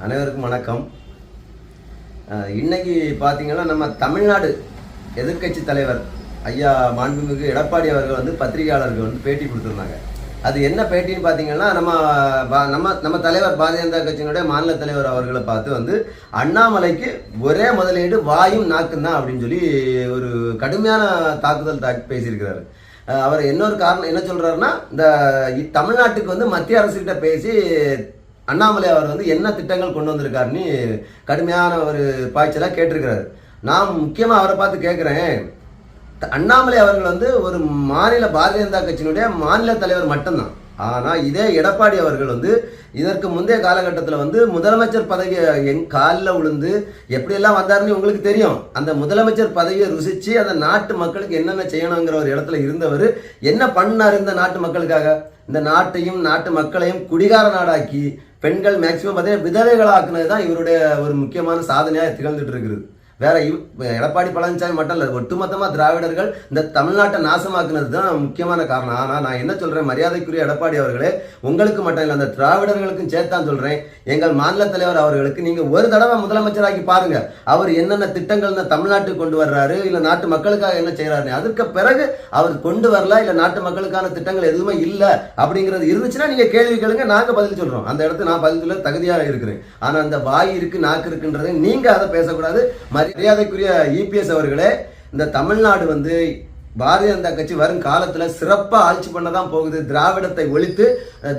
அனைவருக்கும் வணக்கம். இன்னைக்கு பார்த்தீங்கன்னா நம்ம தமிழ்நாடு எதிர்க்கட்சி தலைவர் ஐயா மாண்புமிகு எடப்பாடி அவர்கள் வந்து பத்திரிகையாளர்கள் வந்து பேட்டி கொடுத்துருந்தாங்க. அது என்ன பேட்டின்னு பார்த்தீங்கன்னா நம்ம தலைவர் பாரதிய ஜனதா கட்சியினுடைய மாநில தலைவர் அவர்களை பார்த்து வந்து அண்ணாமலைக்கு ஒரே முதலீடு வாயும் நாக்கும் தான் அப்படின்னு சொல்லி ஒரு கடுமையான தாக்குதல் பேசியிருக்கிறாரு. அவர் இன்னொரு காரணம் என்ன சொல்றாருன்னா, இந்த தமிழ்நாட்டுக்கு வந்து மத்திய அரசுகிட்ட பேசி அண்ணாமலை அவர் வந்து என்ன திட்டங்கள் கொண்டு வந்திருக்காருன்னு கடுமையான ஒரு பாய்ச்சலாக கேட்டிருக்கிறாரு. நான் முக்கியமாக அவரை பார்த்து கேட்குறேன், அண்ணாமலை அவர்கள் வந்து ஒரு மாநில பாரதிய ஜனதா கட்சியினுடைய மாநில தலைவர் மட்டும்தான். ஆனால் இதே எடப்பாடி அவர்கள் வந்து இதற்கு முந்தைய காலகட்டத்தில் வந்து முதலமைச்சர் பதவியை என் காலில் விழுந்து எப்படியெல்லாம் வந்தாருன்னு உங்களுக்கு தெரியும். அந்த முதலமைச்சர் பதவியை ருசித்து அந்த நாட்டு மக்களுக்கு என்னென்ன செய்யணுங்கிற ஒரு இடத்துல இருந்தவர் என்ன பண்ணார் இந்த நாட்டு மக்களுக்காக? இந்த நாட்டையும் நாட்டு மக்களையும் குடிகார நாடாக்கி பெண்கள் மேக்சிமம் பார்த்தீங்கன்னா விதவைகளாக்குனது தான் இவருடைய ஒரு முக்கியமான சாதனையாக திகழ்ந்துட்டு இருக்குது. வேற எடப்பாடி பழனிசாமி மட்டும் இல்லை, ஒட்டுமொத்தமாக திராவிடர்கள் இந்த தமிழ்நாட்டை நாசமாக்குனது தான் முக்கியமான காரணம். ஆனால் நான் என்ன சொல்கிறேன், மரியாதைக்குரிய எடப்பாடி அவர்களே, உங்களுக்கு மட்டும் இல்லை, அந்த திராவிடர்களுக்கும் சேர்த்தான் சொல்கிறேன். எங்கள் மாநில தலைவர் அவர்களுக்கு நீங்கள் ஒரு தடவை முதலமைச்சராக்கி பாருங்க, அவர் என்னென்ன திட்டங்கள் இந்த தமிழ்நாட்டுக்கு கொண்டு வர்றாரு, இல்லை நாட்டு மக்களுக்காக என்ன செய்கிறாரு. அதற்கு பிறகு அவர் கொண்டு வரல, இல்லை நாட்டு மக்களுக்கான திட்டங்கள் எதுவுமே இல்லை அப்படிங்கிறது இருந்துச்சுன்னா நீங்கள் கேள்வி கேளுங்க, நாங்கள் பதில் சொல்கிறோம். அந்த இடத்துக்கு நான் பதில் சொல்ல தகுதியாக இருக்கிறேன். ஆனால் அந்த வாய் இருக்கு நாக்கு இருக்குன்றதை நீங்கள் அதை பேசக்கூடாது. மரியாதைக்குரிய இபிஎஸ் அவர்களே, இந்த தமிழ்நாடு வந்து பாரதிய ஜனதா கட்சி வரும் காலத்தில் சிறப்பாக ஆட்சி பண்ண தான் போகுது. திராவிடத்தை ஒழித்து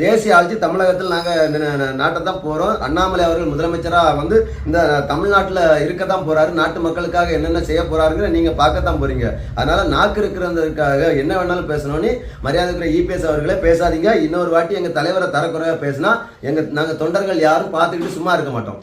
தேசிய ஆட்சி தமிழகத்தில் நாங்கள் நாட்டை தான் போகிறோம். அண்ணாமலை அவர்கள் முதலமைச்சராக வந்து இந்த தமிழ்நாட்டில் இருக்க தான் போகிறாரு. நாட்டு மக்களுக்காக என்னென்ன செய்ய போகிறாருங்கிற நீங்கள் பார்க்கத்தான் போகிறீங்க. அதனால் நாக்கு இருக்கிறதுக்காக என்ன வேணாலும் பேசணும்னு மரியாதைக்குரிய இபிஎஸ் அவர்களே பேசாதீங்க. இன்னொரு வாட்டி எங்கள் தலைவரை தரக்குறையாக பேசினா நாங்கள் தொண்டர்கள் யாரும் பார்த்துக்கிட்டு சும்மா இருக்க மாட்டோம்.